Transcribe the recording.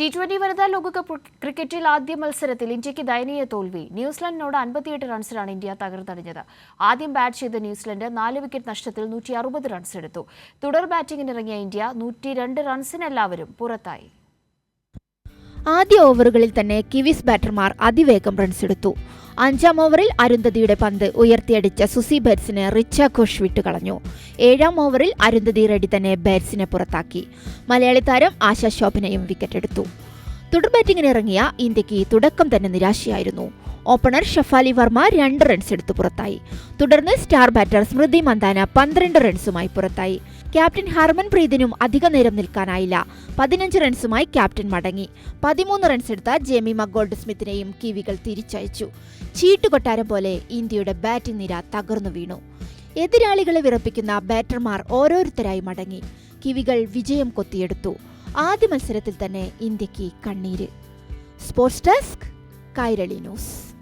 T20 വനിതാ ലോകകപ്പ് ക്രിക്കറ്റിൽ ആദ്യ മത്സരത്തിൽ ഇന്ത്യക്ക് ദയനീയ തോൽവി. ന്യൂസിലൻഡിനോട് 58 റൺസിനാണ് ഇന്ത്യ തകർത്തടിഞ്ഞത്. ആദ്യം ബാറ്റ് ചെയ്ത ന്യൂസിലൻഡ് 4 വിക്കറ്റ് നഷ്ടത്തിൽ 160 റൺസ് എടുത്തു. തുടർ ബാറ്റിംഗിനിറങ്ങിയ ഇന്ത്യ 102 റൺസിനെല്ലാവരും പുറത്തായി. ആദ്യ ഓവറുകളിൽ തന്നെ കിവീസ് ബാറ്റർമാർ അതിവേഗം റൺസെടുത്തു. 5-ാം ഓവറിൽ അരുന്ധതിയുടെ പന്ത് ഉയർത്തിയടിച്ച സുസി ബേറ്റ്സിനെ റിച്ച ഘോഷ് വിട്ടുകളഞ്ഞു. 7-ാം ഓവറിൽ അരുന്ധതി റെഡ്ഡി തന്നെ ബേറ്റ്സിനെ പുറത്താക്കി. മലയാളി താരം ആശാ ശോഭനയും വിക്കറ്റെടുത്തു. തുടർ ബാറ്റിംഗിനിറങ്ങിയ ഇന്ത്യക്ക് തുടക്കം തന്നെ നിരാശയായിരുന്നു. ഓപ്പണർ ഷഫാലി വർമ്മ 2 റൺസ് എടുത്ത് പുറത്തായി. തുടർന്ന് സ്റ്റാർ ബാറ്റർ സ്മൃതി മന്ദാന 12 റൺസുമായി പുറത്തായി. ക്യാപ്റ്റൻ ഹർമൻപ്രീതിനും അധിക നേരം നിൽക്കാനായില്ല. 15 റൺസുമായി ക്യാപ്റ്റൻ മടങ്ങി. 13 റൺസ് എടുത്ത ജെമിമ ഗോൾഡ് സ്മിത്തിനെയും കിവികൾ തിരിച്ചയച്ചു. ചീട്ടുകൊട്ടാരം പോലെ ഇന്ത്യയുടെ ബാറ്റിംഗ് നിര തകർന്നു വീണു. എതിരാളികളെ വിറപ്പിക്കുന്ന ബാറ്റർമാർ ഓരോരുത്തരായി മടങ്ങി. കിവികൾ വിജയം കൊത്തിയെടുത്തു. ആദ്യ മത്സരത്തിൽ തന്നെ ഇന്ത്യക്ക് കണ്ണീര്. Sports desk, Kairali news.